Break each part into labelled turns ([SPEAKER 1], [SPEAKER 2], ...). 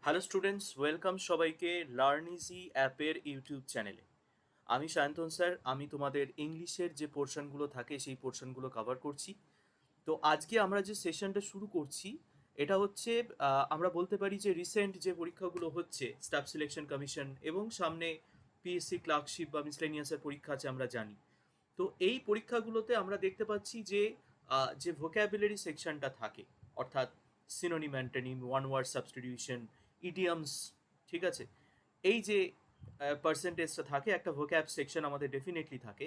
[SPEAKER 1] Hello students, welcome সবাইকে learn easy অ্যাপের YouTube চ্যানেলে। আমি সায়ন্তন স্যার। আমি তোমাদের ইংলিশের যে পোর্শনগুলো থাকে সেই পোর্শনগুলো কভার করছি। তো আজকে আমরা যে সেশনটা শুরু করছি এটা হচ্ছে আমরা বলতে পারি যে রিসেন্ট যে পরীক্ষাগুলো হচ্ছে স্টাফ সিলেকশন কমিশন এবং সামনে পিএসসি ক্লার্কশিপ বা মিসলেনিয়াসের পরীক্ষা আছে আমরা জানি। তো এই পরীক্ষাগুলোতে আমরা দেখতে পাচ্ছি যে যে ভোক্যাবুলারি সেকশনটা থাকে, অর্থাৎ synonym antonym, one word substitution, idioms, ঠিক আছে, এই যে পার্সেন্টেজটা থাকে, একটা ভোক্যাব সেকশন আমাদের ডেফিনেটলি থাকে।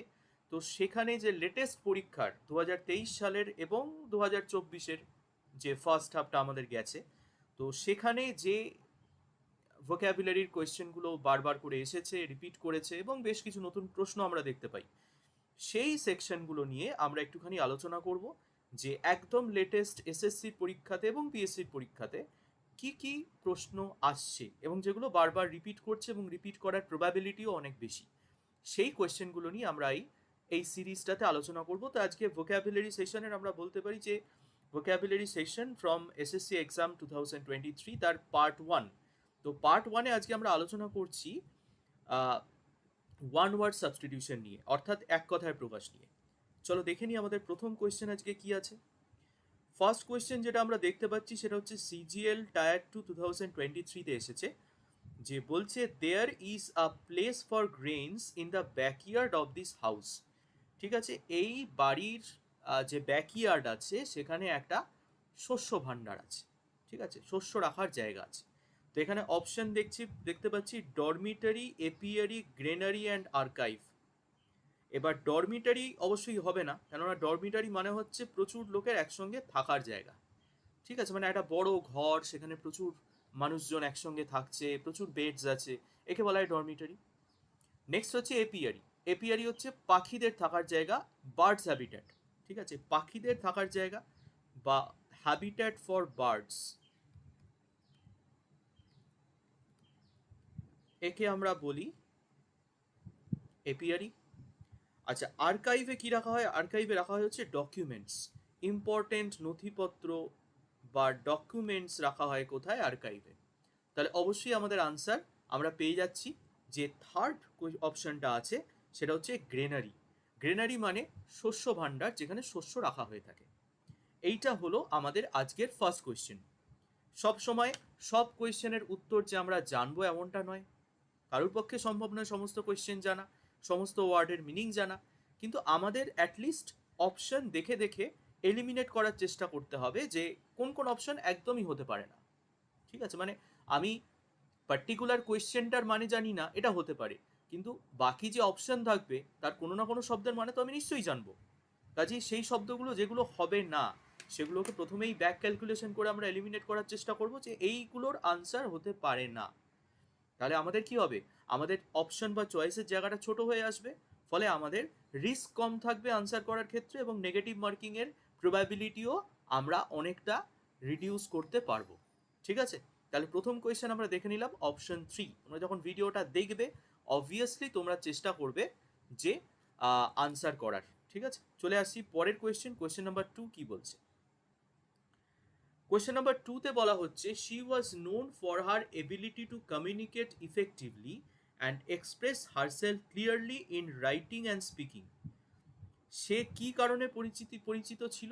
[SPEAKER 1] তো সেখানে যে লেটেস্ট পরীক্ষার 2023 সালের এবং 2024-এর যে ফার্স্ট হাফটা আমাদের গেছে, তো সেখানে যে ভোক্যাবুলারির কোয়েশ্চেনগুলো বারবার করে এসেছে, রিপিট করেছে এবং বেশ কিছু নতুন প্রশ্ন আমরা দেখতে পাই, সেই সেকশনগুলো নিয়ে আমরা একটুখানি আলোচনা করব যে একদম লেটেস্ট এসএসসির পরীক্ষাতে এবং পিএসসির পরীক্ষাতে কি কি প্রশ্ন আসছে এবং যেগুলো বারবার রিপিট করছে এবং রিপিট করার প্রবাবিলিটিও অনেক বেশি, সেই কোয়েশ্চেনগুলো নিয়ে আমরা এই সিরিজটাতে আলোচনা করব। তো আজকে ভোক্যাবুলারি সেশনের আমরা বলতে পারি যে vocabulary session from SSC exam 2023 তার পার্ট ওয়ান। তো পার্ট ওয়ানে আজকে আমরা আলোচনা করছি ওয়ান ওয়ার্ড সাবস্টিটিউশন নিয়ে, অর্থাৎ এক কথায় প্রকাশ নিয়ে। চলো দেখে নিই আমাদের প্রথম কোয়েশ্চেন আজকে কি আছে। ফার্স্ট কোয়েশ্চেন যেটা আমরা দেখতে পাচ্ছি সেটা হচ্ছে সিজিএল টায়ার 2023-তে এসেছে, যে বলছে there is a place for grains in the backyard of this house. ঠিক আছে, এই বাড়ির যে ব্যাকইয়ার্ড আছে সেখানে একটা শস্য ভাণ্ডার আছে, ঠিক আছে, শস্য রাখার জায়গা আছে। তো এখানে অপশন দেখতে পাচ্ছি ডরমিটারি, এপিয়ারি, গ্রেনারি অ্যান্ড আর্কাইভ। এবার ডরমিটারি অবশ্যই হবে না, কেননা ডরমিটারি মানে হচ্ছে প্রচুর লোকের একসঙ্গে থাকার জায়গা, ঠিক আছে, মানে একটা বড় ঘর, সেখানে প্রচুর মানুষজন একসঙ্গে থাকছে, প্রচুর বেডস আছে, একে বলা হয় ডরমিটারি। নেক্সট হচ্ছে এপিয়ারি। এপিয়ারি হচ্ছে পাখিদের থাকার জায়গা, বার্ডস হ্যাবিট্যাট, ঠিক আছে, পাখিদের থাকার জায়গা বা হ্যাবিট্যাট ফর বার্ডস, একে আমরা বলি এপিয়ারি। আচ্ছা, আর্কাইভে কি রাখা হয়? আর্কাইভে রাখা হয় হচ্ছে ডকুমেন্টস, ইম্পর্টেন্ট নথিপত্র বা ডকুমেন্টস রাখা হয় কোথায়? আর্কাইভে। তাহলে অবশ্যই আমাদের আনসার আমরা পেয়ে যাচ্ছি যে থার্ড অপশনটা আছে সেটা হচ্ছে গ্রেনারি। গ্রেনারি মানে শস্য ভাণ্ডার, যেখানে শস্য রাখা হয়ে থাকে। এইটা হলো আমাদের আজকের ফার্স্ট কোয়েশ্চেন। সব সময় সব কোয়েশ্চেনের উত্তর যে আমরা জানবো এমনটা নয়, কারোর পক্ষে সম্ভব নয় সমস্ত কোয়েশ্চেন জানা, সমস্ত ওয়ার্ডের মিনিং জানা, কিন্তু আমাদের অ্যাটলিস্ট অপশন দেখে দেখে এলিমিনেট করার চেষ্টা করতে হবে যে কোন কোন অপশন একদমই হতে পারে না। ঠিক আছে, মানে আমি পার্টিকুলার কোয়েশ্চেনটার মানে জানি না, এটা হতে পারে, কিন্তু বাকি যে অপশন থাকবে তার কোনো না কোনো শব্দের মানে তো আমি নিশ্চয়ই জানবো। কাজেই সেই শব্দগুলো যেগুলো হবে না সেগুলোকে প্রথমেই ব্যাক ক্যালকুলেশন করে আমরা এলিমিনেট করার চেষ্টা করব যে এইগুলোর আনসার হতে পারে না। তাহলে আমাদের কি হবে? আমাদের অপশন বা চয়েসের জায়গাটা ছোট হয়ে আসবে, ফলে আমাদের রিস্ক কম থাকবে আনসার করার ক্ষেত্রে এবং নেগেটিভ মার্কিংয়ের প্রবাবিলিটিও আমরা অনেকটা রিডিউস করতে পারবো। ঠিক আছে, তাহলে প্রথম কোয়েশ্চেন আমরা দেখে নিলাম অপশন থ্রি। তোমরা যখন ভিডিওটা দেখবে অবভিয়াসলি তোমরা চেষ্টা করবে যে আনসার করার। ঠিক আছে, চলে আসছি পরের কোয়েশ্চেন। কোয়েশ্চেন নাম্বার টু কি বলছে? কোয়েশ্চেন নাম্বার টুতে বলা হচ্ছে she was known for her ability to communicate effectively and express herself clearly in writing and speaking. সে কি কারণে পরিচিত ছিল?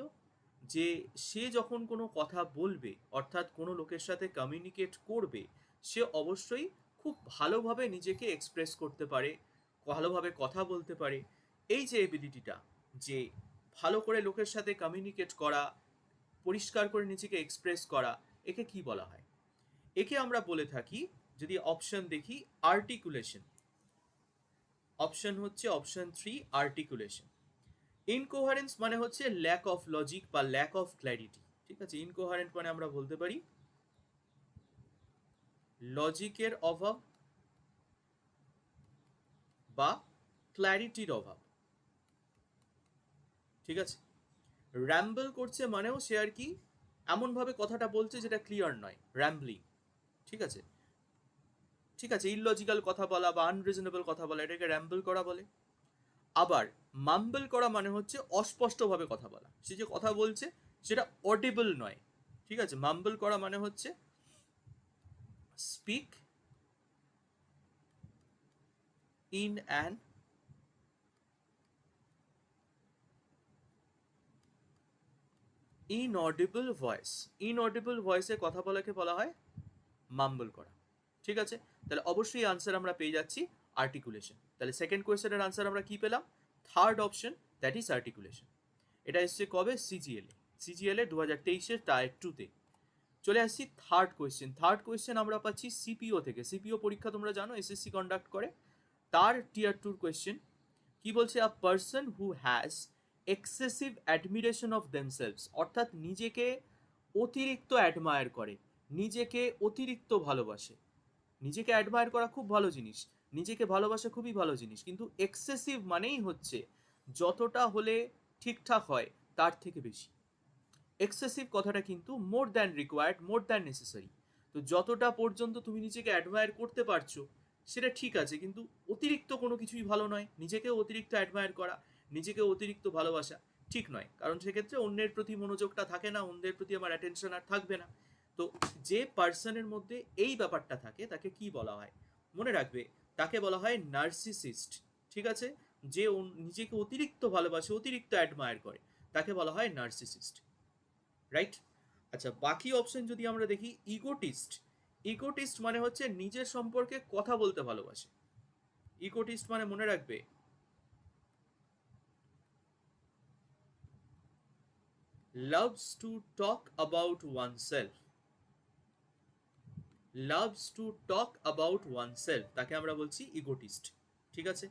[SPEAKER 1] যে সে যখন কোনো কথা বলবে, অর্থাৎ কোনো লোকের সাথে কমিউনিকেট করবে, সে অবশ্যই খুব ভালোভাবে নিজেকে এক্সপ্রেস করতে পারে, ভালোভাবে কথা বলতে পারে। এই যে এবিলিটিটা, যে ভালো করে লোকের সাথে কমিউনিকেট করা, পরিষ্কার করে নিজেকে এক্সপ্রেস করা, একে কি বলা হয়? একে আমরা বলে থাকি, যদি অপশন দেখি, আর্টিকুলেশন। অপশন হচ্ছে অপশন থ্রি, আর্টিকুলেশন। ইনকোহারেন্স মানে হচ্ছে ল্যাক অফ লজিক বা ল্যাক অফ ক্ল্যারিটি। ঠিক আছে, ইনকোহারেন্ট মানে আমরা বলতে পারি লজিকের অভাব বা ক্ল্যারিটির অভাব। ঠিক আছে, র্যাম্বল করছে মানেও সে আর কি এমনভাবে কথাটা বলছে যেটা ক্লিয়ার নয়, র্যাম্বলিং। ঠিক আছে, ঠিক আছে, ইললজিক্যাল কথা বলা বা আনরিজনেবল কথা বলা, এটাকে র্যাম্বল করা বলে। আবার মাম্বল করা মানে হচ্ছে অস্পষ্টভাবে কথা বলা, সে যে কথা বলছে সেটা অডিবল নয়। ঠিক আছে, মাম্বল করা মানে হচ্ছে speak in an inaudible voice. Inaudible ভয়েসে কথা বলাকে বলা হয় মাম্বল করা। ঠিক আছে, তাহলে অবশ্যই আনসার আমরা পেয়ে যাচ্ছি আর্টিকুলেশন। তাহলে সেকেন্ড কোয়েশ্চেনের আনসার আমরা কি পেলাম? Third option, that is articulation. এটা এসছে কবে? সিজিএলএ। সিজিএলএ 2023-এর টায়ার 2-তে। চলে আসছি থার্ড কোয়েশ্চেন। থার্ড কোয়েশ্চেন আমরা পাচ্ছি সিপিও থেকে। সিপিও পরীক্ষা তোমরা জানো এসএসসি কন্ডাক্ট করে, তার টিয়ার 2 কোয়েশ্চেন কি বলছে? A person who has excessive admiration of themselves, অর্থাৎ নিজেকে অতিরিক্ত অ্যাডমায়ার করে, নিজেকে অতিরিক্ত ভালোবাসে। নিজেকে অ্যাডমায়ার করা খুব ভালো জিনিস, নিজেকে ভালোবাসা খুবই ভালো জিনিস, কিন্তু এক্সেসিভ মানেই হচ্ছে যতটা হলে ঠিকঠাক হয় তার থেকে বেশি। এক্সেসিভ কথাটা কিন্তু more than required, more than necessary. তো যতটা পর্যন্ত তুমি নিজেকে অ্যাডমায়ার করতে পারছো সেটা ঠিক আছে, কিন্তু অতিরিক্ত কোনো কিছুই ভালো নয়। নিজেকেও অতিরিক্ত অ্যাডমায়ার করা, নিজেকে অতিরিক্ত ভালোবাসা ঠিক নয়, কারণ সেক্ষেত্রে অন্যের প্রতি মনোযোগটা থাকে না, অন্যের প্রতি আমার অ্যাটেনশন আর থাকবে না। তো যে পার্সনের মধ্যে এই ব্যাপারটা থাকে তাকে কি বলা হয়? মনে রাখবে, তাকে বলা হয় নার্সিসিস্ট। ঠিক আছে, যে নিজেকে অতিরিক্ত ভালোবাসে, অতিরিক্ত অ্যাডমায়ার করে, তাকে বলা হয় নার্সিসিস্ট। রাইট? আচ্ছা, বাকি অপশন যদি আমরা দেখি, ইগোটিস্ট। ইগোটিস্ট মানে হচ্ছে নিজের সম্পর্কে কথা বলতে ভালোবাসে। ইগোটিস্ট মানে মনে রাখবে, loves to talk about oneself, loves to talk about oneself, তাকে আমরা বলছি ইগোটিস্ট। ঠিক আছে,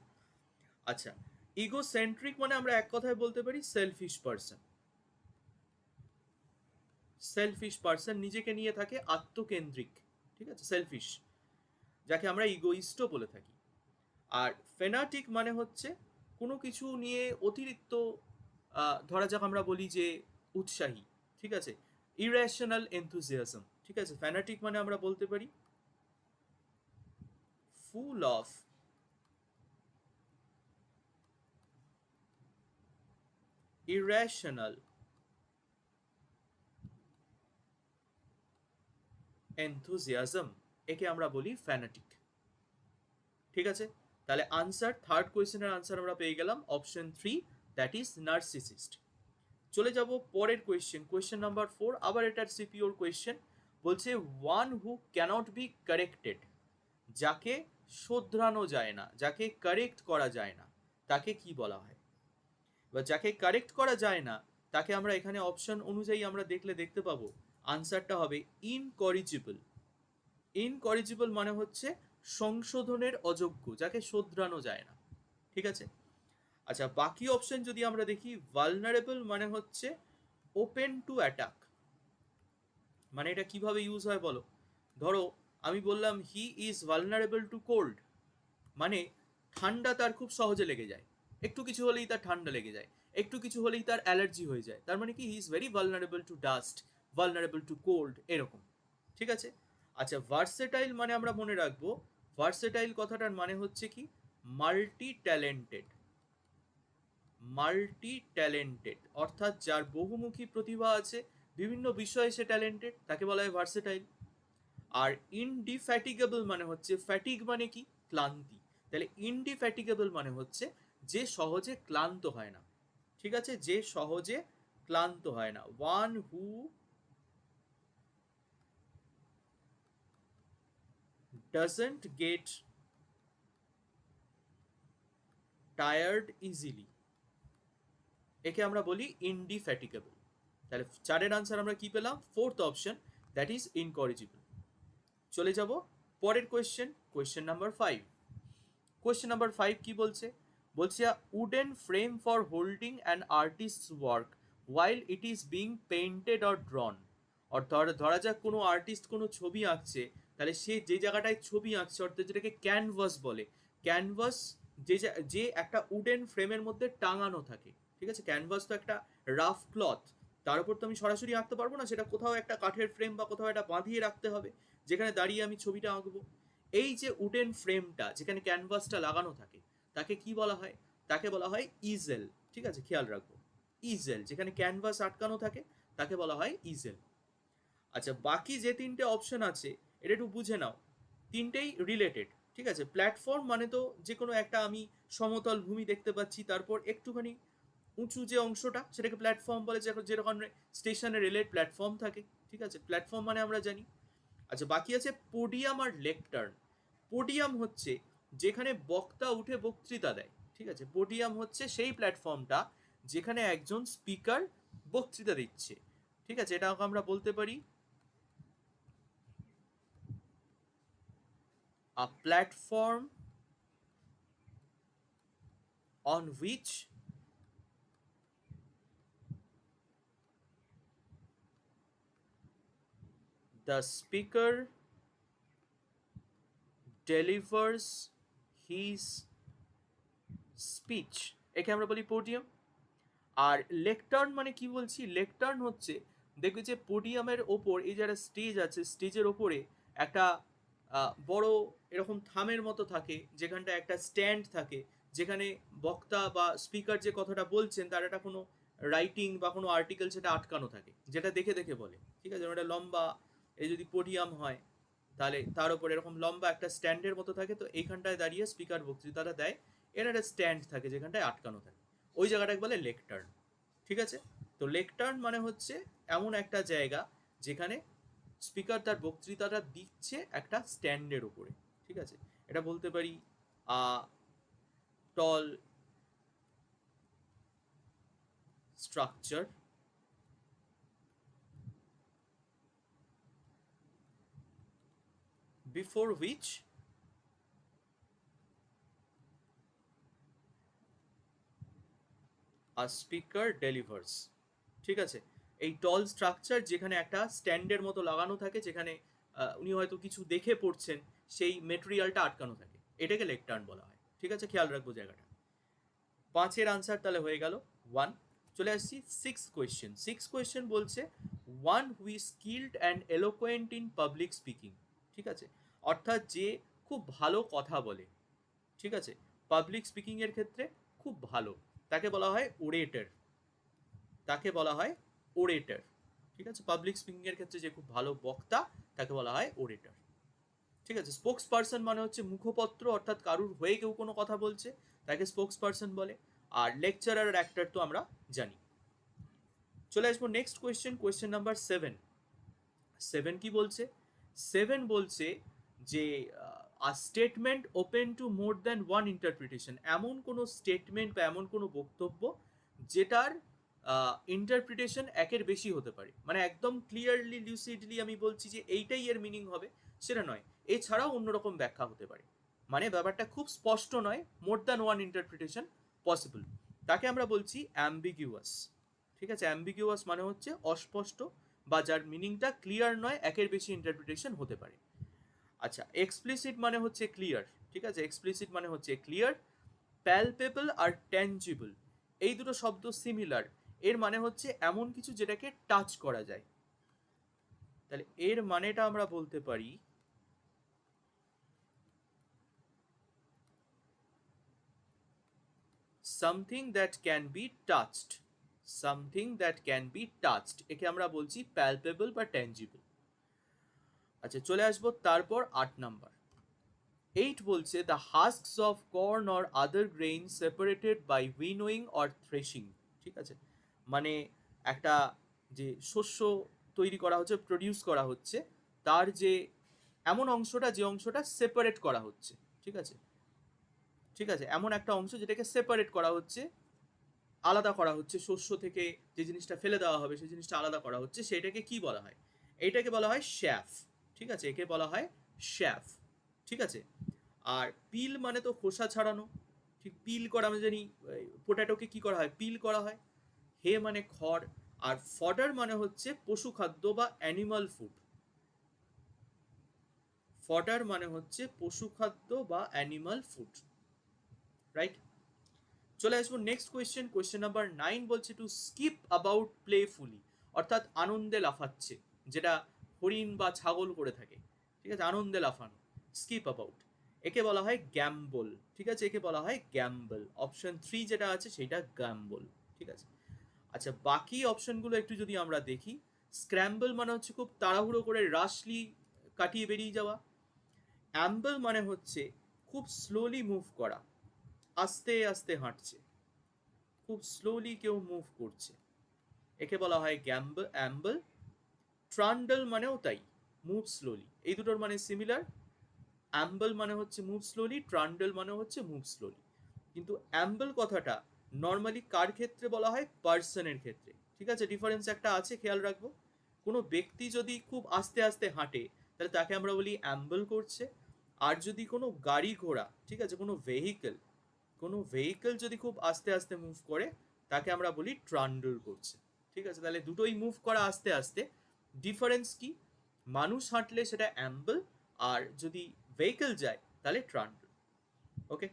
[SPEAKER 1] আচ্ছা, ইগোসেন্ট্রিক মানে আমরা এক কথায় বলতে পারি সেলফিশ পারসন। সেলফিশ পারসন নিজেকে নিয়ে থাকে, আত্মকেন্দ্রিক। ঠিক আছে, সেলফিশ, যাকে আমরা ইগোইস্টও বলে থাকি। আর ফেনাটিক মানে হচ্ছে কোনো কিছু নিয়ে অতিরিক্ত, ধরা যাক আমরা বলি যে উৎসাহী। ঠিক আছে, ইরেশনাল এনথুজিয়াজম। ঠিক আছে, ফ্যানাটিক মানে আমরা বলতে পারি ফুল অফ irrational enthusiasm, একে আমরা বলি ফ্যানাটিক। ঠিক আছে, তাহলে আনসার, থার্ড কোয়েশ্চেনের আনসার আমরা পেয়ে গেলাম অপশন 3, দ্যাট ইজ নার্সিসিস্ট। চলে যাব পরের কোয়েশ্চেন, কোয়েশ্চেন নাম্বার 4। আবার এটার সিপিওর কোয়েশ্চেন বলছে, one who cannot be corrected, যাকে শোধরানো যায় না, যাকে কারেক্ট করা যায় না, তাকে কি বলা হয়? বা যাকে কারেক্ট করা যায় না তাকে আমরা এখানে অপশন অনুযায়ী আমরা দেখতে পাবো আনসারটা হবে ইনকরিজিবল। ইনকরিজিবল মানে হচ্ছে সংশোধনের অযোগ্য, যাকে শোধরানো যায় না। ঠিক আছে, আচ্ছা, বাকি অপশন যদি আমরা দেখি, ভালনারেবল মানে হচ্ছে ওপেন টু অ্যাটাক। মানে এটা কিভাবে ইউজ হয় বলো? ধরো আমি বললাম he is vulnerable to cold, মানে ঠান্ডা তার খুব সহজে লেগে যায়, একটু কিছু হলেই তার ঠান্ডা লেগে যায়, একটু কিছু হলেই তার অ্যালার্জি হয়ে যায়। তার মানে কি, he is very vulnerable to dust, vulnerable to cold, এরকম। ঠিক আছে, আচ্ছা, ভার্সেটাইল মানে আমরা মনে রাখবো, ভার্সেটাইল কথাটার মানে হচ্ছে কি, মাল্টি ট্যালেন্টেড। মাল্টি ট্যালেন্টেড অর্থাৎ যার বহুমুখী প্রতিভা আছে, বিভিন্ন বিষয়ে সে ট্যালেন্টেড, তাকে বলা হয় ভার্সেটাইল। আর ইনডিফ্যাটিগেবল মানে হচ্ছে, ফ্যাটিগ মানে কি, ক্লান্তি। তাহলে ইনডিফ্যাটিগেবল মানে হচ্ছে যে সহজে ক্লান্ত হয় না। ঠিক আছে, যে সহজে ক্লান্ত হয় না, one who doesn't gate tired easily, একে আমরা বলি ইনডিফ্যাটিগেবল। তাহলে চারের আনসার আমরা কি পেলাম? Fourth option, that is incorrigible. চলে যাব পরের question, question number 5। Question number 5 কি বলছে? বলছে, wooden frame for holding an artist's work while it is being painted or drawn. অর্থাৎ ধরা যাক কোনো আর্টিস্ট কোনো ছবি আঁকছে, তাহলে সে যে জায়গাটায় ছবি আঁকছে, অর্থাৎ যেটাকে ক্যানভাস বলে, ক্যানভাস যে একটা উডেন ফ্রেমের মধ্যে টাঙানো থাকে। ঠিক আছে, ক্যানভাস তো একটা রাফ ক্লথ, তার উপর তো আমি সরাসরি আঁকতে পারবো না, সেটা কোথাও একটা কাঠের ফ্রেম বা কোথাও একটা বাঁধিয়ে রাখতে হবে, যেখানে দাঁড়িয়ে আমি ছবিটা আঁকবো। এই যে উডেন ফ্রেমটা যেখানে ক্যানভাসটা লাগানো থাকে, তাকে কি বলা হয়? তাকে বলা হয় ইজেল। ঠিক আছে, খেয়াল রাখবো, ইজেল, যেখানে ক্যানভাস আটকানো থাকে তাকে বলা হয় ইজেল। আচ্ছা, বাকি যে তিনটে অপশন আছে এটা একটু বুঝে নাও, তিনটেই রিলেটেড। ঠিক আছে, প্ল্যাটফর্ম মানে তো যে কোনো একটা আমি সমতল ভূমি দেখতে পাচ্ছি, তারপর একটুখানি উঁচু যে অংশটা সেটাকে প্ল্যাটফর্ম বলে, যেরকম স্টেশনে রেলের প্ল্যাটফর্ম থাকে। ঠিক আছে, প্ল্যাটফর্ম মানে আমরা জানি। আচ্ছা, বাকি আছে পোডিয়াম আর লেকটার্ন। পোডিয়াম হচ্ছে যেখানে বক্তা উঠে বক্তৃতা দেয়। ঠিক আছে, পোডিয়াম হচ্ছে সেই প্ল্যাটফর্মটা যেখানে একজন স্পিকার বক্তৃতা দিচ্ছে। ঠিক আছে, এটা আমরা বলতে পারি a platform on which the speaker delivers his speech, একে আমরা বলি পোডিয়াম। আর লেকটার্ন মানে কি বলছি, লেকটার্ন হচ্ছে দেখবে যে পোডিয়ামের ওপর এই যারা স্টেজ আছে, স্টেজের ওপরে একটা বড় এরকম থামের মতো থাকে, যেখানটা একটা স্ট্যান্ড থাকে, যেখানে বক্তা বা স্পিকার যে কথাটা বলছেন তার একটা কোনো রাইটিং বা কোনো আর্টিকেল সেটা আটকানো থাকে, যেটা দেখে দেখে বলে। ঠিক আছে, ওটা লম্বা, এই যদি পোডিয়াম হয় তাহলে তার উপর এরকম লম্বা একটা স্ট্যান্ডের মতো থাকে, তো এইখানটায় দাঁড়িয়ে স্পিকার বক্তৃতাটা দেয়, এর একটা স্ট্যান্ড থাকে যেখানটায় আটকানো থাকে, ওই জায়গাটাকে বলে লেকটার্ন। ঠিক আছে, তো লেকটার্ন মানে হচ্ছে এমন একটা জায়গা যেখানে স্পিকার তার বক্তৃতাটা দিচ্ছে একটা স্ট্যান্ডের উপরে। ঠিক আছে, এটা বলতে পারি টল structure before which a speaker delivers। ঠিক আছে, এই টল স্ট্রাকচার যেখানে একটা স্ট্যান্ডের মতো লাগানো থাকে, যেখানে উনি হয়তো কিছু দেখে পড়ছেন, সেই মেটেরিয়ালটা আটকানো থাকে, এটাকে লেকটার্ন বলা হয়। ঠিক আছে, খেয়াল রাখবো জায়গাটা। পাঁচের আনসার তাহলে হয়ে গেল ওয়ান। চলে আসছি সিক্স কোয়েশ্চেন। সিক্স কোয়েশ্চেন বলছে one who is skilled and eloquent in public speaking. ঠিক আছে, অর্থাৎ যে খুব ভালো কথা বলে। ঠিক আছে, পাবলিক স্পিকিং এর ক্ষেত্রে খুব ভালো, তাকে বলা হয় ওরেটর। তাকে বলা হয় ওরেটর। ঠিক আছে, পাবলিক স্পিকিং এর ক্ষেত্রে যে খুব ভালো বক্তা তাকে বলা হয় ওরেটর। ঠিক আছে, স্পোক্স পার্সন মানে হচ্ছে মুখপত্র, অর্থাৎ কারুর হয়ে কেউ কোনো কথা বলছে তাকে স্পোক্স পার্সন বলে। আর লেকচারার আর অ্যাক্টর তো আমরা জানি। চলে আসবো next question, question number seven. Seven কি বলছে? সেভেন বলছে যে a statement open to more than one interpretation, এমন কোনো স্টেটমেন্ট বা এমন কোনো বক্তব্য যেটার ইন্টারপ্রিটেশন একের বেশি হতে পারে। মানে একদম ক্লিয়ারলি লিউসিডলি আমি বলছি যে এইটাই এর মিনিং হবে সেটা নয়, এছাড়াও অন্যরকম ব্যাখ্যা হতে পারে। মানে ব্যাপারটা খুব স্পষ্ট নয়, more than one interpretation possible, তাকে আমরা বলছি অ্যাম্বিগিউয়াস। ঠিক আছে, অ্যাম্বিগিউয়াস মানে হচ্ছে অস্পষ্ট বা যার মিনিংটা ক্লিয়ার নয়, একের বেশি ইন্টারপ্রিটেশন হতে পারে। আচ্ছা, এক্সপ্লিসিট মানে হচ্ছে ক্লিয়ার। ঠিক আছে, এক্সপ্লিসিট মানে হচ্ছে ক্লিয়ার। প্যালপেবল আর ট্যাঞ্জিবল, এই দুটো শব্দ সিমিলার, এর মানে হচ্ছে এমন কিছু যেটাকে টাচ করা যায়। তাহলে এর মানেটা আমরা বলতে পারি something that can be touched. Something that can be touched, একে আমরা বলছি প্যালপেবল বা ট্যাঞ্জিবল। আচ্ছা, চলে আসবো তারপর 8 নাম্বার। 8 বলছে the husks of corn or other grain separated by winnowing or threshing. ঠিক আছে, মানে একটা যে শস্য তৈরি করা হচ্ছে, প্রডিউস করা হচ্ছে, তার যে এমন অংশটা যে অংশটা সেপারেট করা হচ্ছে। ঠিক আছে, ঠিক আছে, এমন একটা অংশ যেটাকে সেপারেট করা হচ্ছে, আলাদা করা হচ্ছে শস্য থেকে, যে জিনিসটা ফেলে দেওয়া হবে সেই জিনিসটা আলাদা করা হচ্ছে, সেটাকে কি বলা হয়? এইটাকে বলা হয় শ্যাফ। ঠিক আছে, একে বলা হয় শ্যাফ। ঠিক আছে, আর পিল মানে তো খোসা ছাড়ানো। ঠিক, পিল করা আমরা জানি পোট্যাটোকে কি করা হয়, পিল করা হয়। হে মানে খড়। আর ফডার মানে হচ্ছে পশু খাদ্য বা অ্যানিমাল ফুড। ফডার মানে হচ্ছে পশু খাদ্য বা অ্যানিমাল ফুড। রাইট, চলে আসবো নেক্সট কোয়েশ্চেন। কোয়েশ্চেন নাম্বার 9 বলছে টু স্কিপ অ্যাবাউট প্লেফুলি, অর্থাৎ আনন্দে লাফাচ্ছে, যেটা হরিণ বা ছাগল করে থাকে। ঠিক আছে, আনন্দে লাফানো, স্কিপ অ্যাবাউট, একে বলা হয় গ্যাম্বল। ঠিক আছে, একে বলা হয় গ্যাম্বল। অপশন 3 যেটা আছে সেটা গ্যাম্বল। ঠিক আছে, আচ্ছা বাকি অপশনগুলো একটু যদি আমরা দেখি, স্ক্র্যাম্বল মানে হচ্ছে খুব তাড়াহুড়ো করে রাশলি কাটিয়ে বেরিয়ে যাওয়া। অ্যাম্বল মানে হচ্ছে খুব স্লোলি মুভ করা, আস্তে আস্তে হাঁটছে, খুব স্লোলি কেউ মুভ করছে, একে বলা হয় অ্যাম্বল। ট্রান্ডল মানেও তাই, মুভ স্লোলি, এই দুটোর মানে সিমিলার। অ্যাম্বল মানে হচ্ছে মুভ স্লোলি, ট্রান্ডল মানে হচ্ছে মুভ স্লোলি। কিন্তু অ্যাম্বল কথাটা নর্মালি কার ক্ষেত্রে বলা হয়? পার্সনের ক্ষেত্রে, ঠিক আছে? ডিফারেন্স একটা আছে, খেয়াল রাখবো। কোনো ব্যক্তি যদি খুব আস্তে আস্তে হাঁটে তাহলে তাকে আমরা বলি অ্যাম্বল করছে। আর যদি কোনো গাড়ি ঘোড়া, ঠিক আছে, কোনো ভেহিকল যদি খুব আস্তে আস্তে মুভ করে তাকে আমরা বলি ট্রান্ডল করছে, ঠিক আছে? তাহলে দুটোই মুভ করা আস্তে আস্তে। ডিফারেন্স কি? মানুষ হাঁটলে সেটা অ্যাম্বল, আর যদি ভেহিকল যায় তাহলে ট্রান্ডল। ওকে,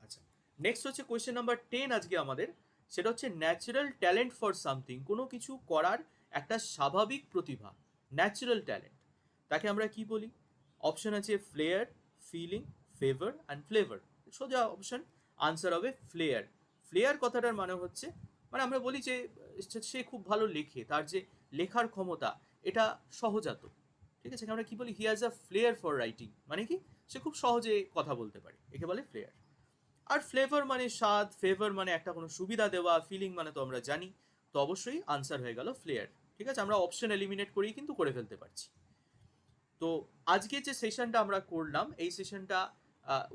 [SPEAKER 1] আচ্ছা। নেক্সট হচ্ছে কোয়েশ্চেন নাম্বার 10 আজকে আমাদের, সেটা হচ্ছে ন্যাচারাল ট্যালেন্ট ফর সামথিং। কোনো কিছু করার একটা স্বাভাবিক প্রতিভা, ন্যাচারাল ট্যালেন্ট, তাকে আমরা কি বলি? অপশন আছে flair, feeling, favour and flavour. সোজা অপশন, আনসার হবে ফ্লেয়ার। ফ্লেয়ার কথাটার মানে হচ্ছে, মানে আমরা বলি যে সে খুব ভালো লেখে, তার যে লেখার ক্ষমতা এটা সহজাত, ঠিক আছে? আমরা কি বলি? He has a flair for writing, মানে কি? সে খুব সহজে কথা বলতে পারে, একে বলে ফ্লেয়ার। আর ফ্লেভার মানে স্বাদ, ফেভার মানে একটা কোনো সুবিধা দেওয়া, ফিলিং মানে তো আমরা জানি। তো অবশ্যই আনসার হয়ে গেল ফ্লেয়ার, ঠিক আছে? আমরা অপশন এলিমিনেট করেই কিন্তু করে ফেলতে পারছি। তো আজকে যে সেশনটা আমরা করলাম, এই সেশনটা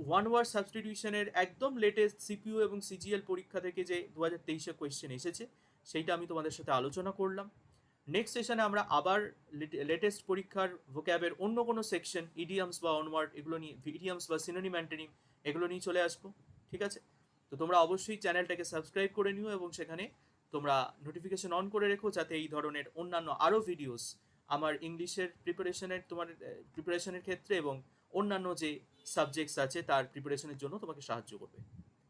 [SPEAKER 1] ওয়ান ওয়ার্ড সাবস্টিটিউশনের একদম লেটেস্ট সিপিইউ এবং সিজিএল পরীক্ষা থেকে যে 2023-এ কোয়েশ্চেন এসেছে সেইটা আমি তোমাদের সাথে আলোচনা করলাম। নেক্সট সেশনে আমরা আবার লেটেস্ট পরীক্ষার ভোক্যাবের অন্য কোনো সেকশন, ইডিয়ামস বা অনওয়ার্ড, এগুলো নিয়ে, ইডিয়ামস বা সিনোনিম অ্যান্টোনিম, এগুলো নিয়ে চলে আসবো, ঠিক আছে? তো তোমরা অবশ্যই চ্যানেলটাকে সাবস্ক্রাইব করে নিও এবং সেখানে তোমরা নোটিফিকেশন অন করে রেখো, যাতে এই ধরনের অন্যান্য আরও ভিডিওস আমার ইংলিশের প্রিপারেশনের, তোমার প্রিপারেশনের ক্ষেত্রে এবং অন্যান্য যে সাবজেক্টস আছে তার প্রিপারেশনের জন্য তোমাকে সাহায্য করবে।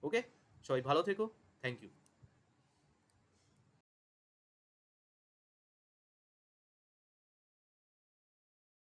[SPEAKER 1] ওকে, সবাই ভালো থেকো, থ্যাংক ইউ।